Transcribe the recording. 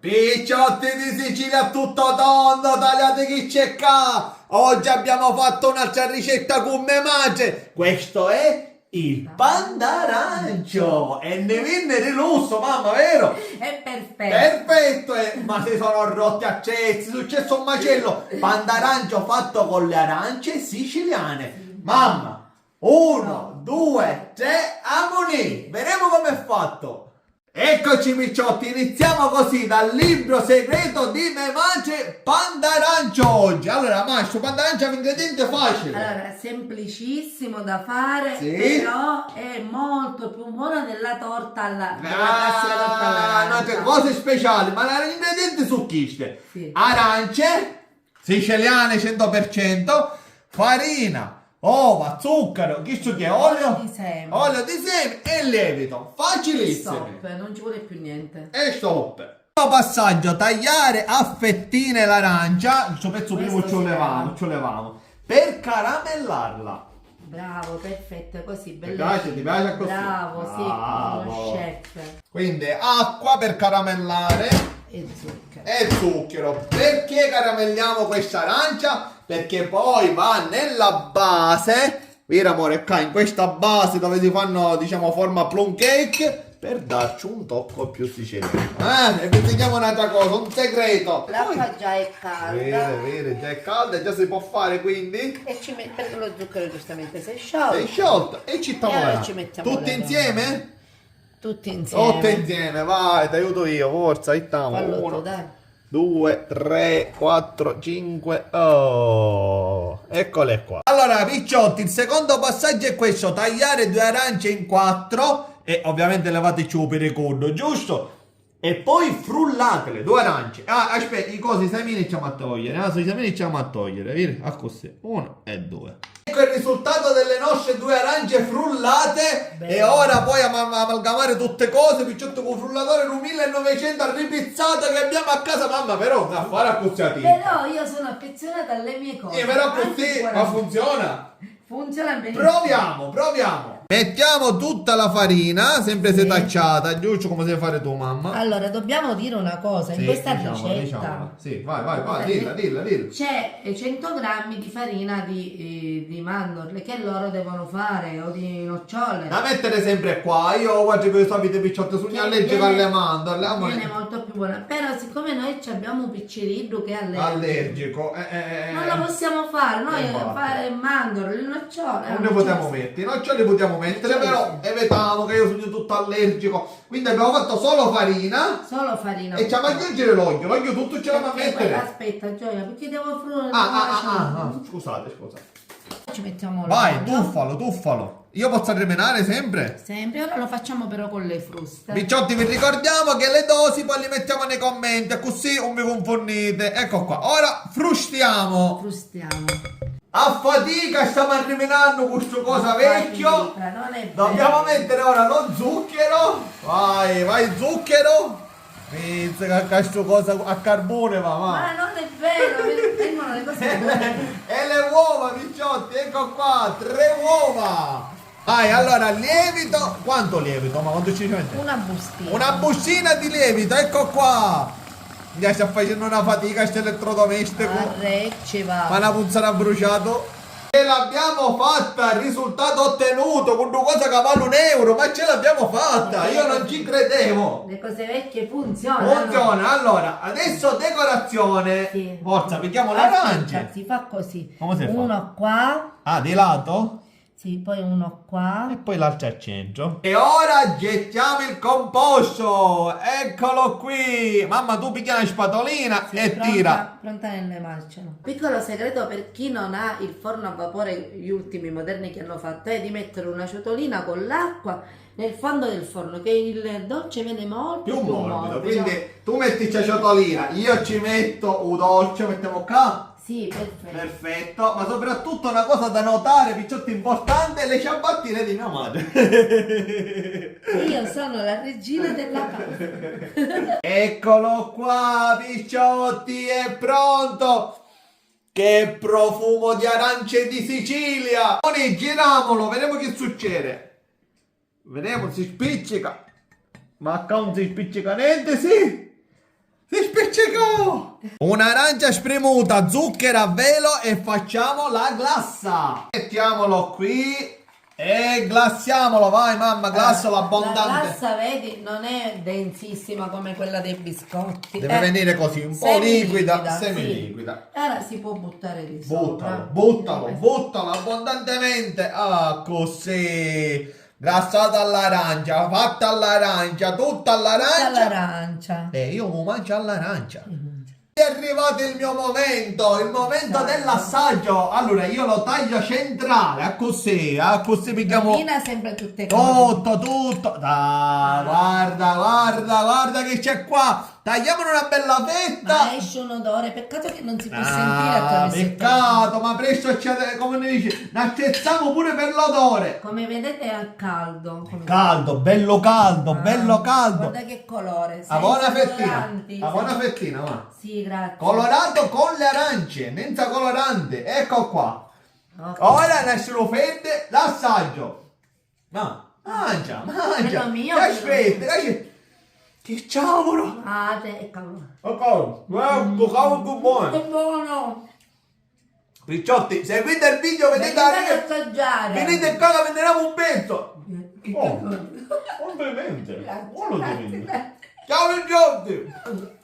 Picciotti di Sicilia tutto tondo, tagliate chi c'è qua. Oggi abbiamo fatto un'altra ricetta con mia madre. Questo è il pandarancio. E ne viene di lusso, mamma, vero? È perfetto. Perfetto, ma si sono rotti accessi, è successo un macello. Pandarancio fatto con le arance siciliane. Mamma, 1, 2, 3, ammonì. Vedremo com'è fatto. Eccoci picciotti, iniziamo così dal libro segreto di mia madre Pandarancio oggi. Allora, Mascio, Pandarancio è un ingrediente facile. Allora, semplicissimo da fare, Sì. però è molto più buono della torta della classica torta all'arancia. No, cose speciali, ma l'ingrediente succhisce. Sì. Arance, siciliane 100%, farina, uova, zucchero, che è olio? Olio di seme e lievito. Facilissimo. Stop, non ci vuole più niente. E stop. Primo passaggio, tagliare a fettine l'arancia. Il suo pezzo primo Questo ci levamo. Per caramellarla. Bravo, perfetto, così, Ti bellissimo. piace così? Bravo, sì, Bravo. uno chef. Quindi acqua per caramellare E zucchero. e zucchero. Perché caramelliamo questa arancia? Perché poi va nella base, vero amore, qua in questa base dove si fanno, diciamo, forma plum cake, per darci un tocco più siciliano. E vi spieghiamo un'altra cosa, un segreto. L'acqua già è calda. Vero, già è calda, già si può fare, quindi E ci perché lo zucchero giustamente si è sciolto. sei sciolto e ci E allora mettiamo ci mettiamo tutti le insieme? Tutti insieme. Tutti insieme, vai, ti aiuto io, forza, mettiamo. Fallo tu, 1, dai. 2, 3, 4, 5. Oh, eccole qua. Allora, picciotti, il secondo passaggio è questo: tagliare 2 arance in 4 e ovviamente levateci un pericondo, giusto? E poi frullatele, 2 arance. Ah, aspetta, i cosi, i semini iniziamo a togliere. I semini iniziamo a togliere, vedi? A così, 1 e 2. Ecco il risultato delle nostre 2 arance frullate. Bene. E ora poi amalgamare tutte cose, picciotti, con un frullatore un 1900 ripizzato che abbiamo a casa, mamma, però a fare accusciati. Però io sono affezionata alle mie cose. Però Anche così, qua- ma funziona. Funziona benissimo. Proviamo. Mettiamo tutta la farina, sempre Sì. setacciata, giusto come devi fare tu, mamma. Allora, dobbiamo dire una cosa, in questa ricetta diciamo. Sì, vai, dilla. c'è 100 grammi di farina di mandorle che loro devono fare o di nocciole. Da mettere sempre qua, io guardo che sapete picciotte sugli allergici alle mandorle, amore. Viene molto più buona. Però siccome noi abbiamo un picciriddu che è Allergico. non lo possiamo fare, noi Infatti. fare mandorle, nocciole. Non ne possiamo mettere, non ce li possiamo mettere, però evitiamo che io sono tutto allergico. Quindi abbiamo fatto solo farina Solo farina. e ci a mangiare l'olio tutto ce l'abbiamo a Perché mettere. aspetta, Gioia, perché devo frullare. Scusate. Ci mettiamo Vai, l'olio. tuffalo. Io posso rimenare sempre? Sempre, ora lo facciamo però con le fruste. Picciotti, vi ricordiamo che le dosi poi li mettiamo nei commenti, così non vi confonete. Ecco qua, ora frustiamo. Frustiamo. A fatica stiamo arrivando questo cosa vecchio. Fatica, non è Dobbiamo vero. mettere ora lo zucchero. Vai, zucchero. Pensa che questo cosa a carbone va. Ma non è vero, vengono le cose buone. E le uova, picciotti, ecco qua, 3 uova. Vai, allora, lievito. Quanto lievito? Ma quanto ci mette? Una bustina. Una bustina di lievito, ecco qua. Mi sta facendo una fatica questo elettrodomestico. Arrecci va. Ma la punzana ha bruciato. E l'abbiamo fatta, il risultato ottenuto con una cosa che vale €1, ma ce l'abbiamo fatta, io non ci credevo. Le cose vecchie funzionano. Funziona, allora, adesso decorazione. Sì. Forza, mettiamo Aspetta, l'arancia. si fa così. Come si fa? Uno qua, Ah, di lato? sì, poi uno qua. E poi l'altro al centro. E ora gettiamo il composto. Eccolo qui. Mamma, tu piglia una spatolina Sì, e pronta, tira. pronta nelle marcino. Piccolo segreto per chi non ha il forno a vapore, gli ultimi moderni che hanno fatto, è di mettere una ciotolina con l'acqua nel fondo del forno, che il dolce viene molto Più morbido. Quindi tu metti la ciotolina, io ci metto un dolce, mettiamo qua. Sì, perfetto. Perfetto, ma soprattutto una cosa da notare, picciotti importante, le ciabattine di mia madre. Io sono la regina della casa. Eccolo qua, picciotti, è pronto. Che profumo di arance di Sicilia. Ora giriamolo, vediamo che succede. Vediamo, si spiccica. Ma qua non si spiccica niente, sì. Si Un'arancia spremuta, zucchero a velo e facciamo la glassa. Mettiamolo qui e glassiamolo, vai mamma, glassalo abbondante. La glassa, vedi, non è densissima come quella dei biscotti. Deve venire così, un po' liquida, semi-liquida. Sì. Ora si può buttare di sopra. Buttalo abbondantemente. Ah, così. Glassata all'arancia, fatta all'arancia, tutta all'arancia. All'arancia. E io mi mangio all'arancia. È arrivato il mio momento, il momento dell'assaggio. Allora io lo taglio centrale, così mi chiamo... Combina sempre tutte cose. Tutto. Guarda che c'è qua. Tagliamone una bella fetta. Ma esce un odore, peccato che non si può sentire attraverso il peccato, ma presto come ne dici, ne attezziamo pure per l'odore. Come vedete è al caldo. Bello caldo. Guarda che colore. A buona senza fettina, va. Sì, grazie. Colorato con le arance, senza colorante. Ecco qua. Ok. Ora nessuno fede l'assaggio. Mangia. Quello mio, Che aspetta, che cavolo. Cavolo. Cavolo, cavolo buono. È buono. Picciotti, seguite il video, vedete la Venite ad assaggiare. venite qua che vendiamo un pezzo. Oh. Complimenti. Grazie, Buono grazie, divino. grazie. Ciao picciotti.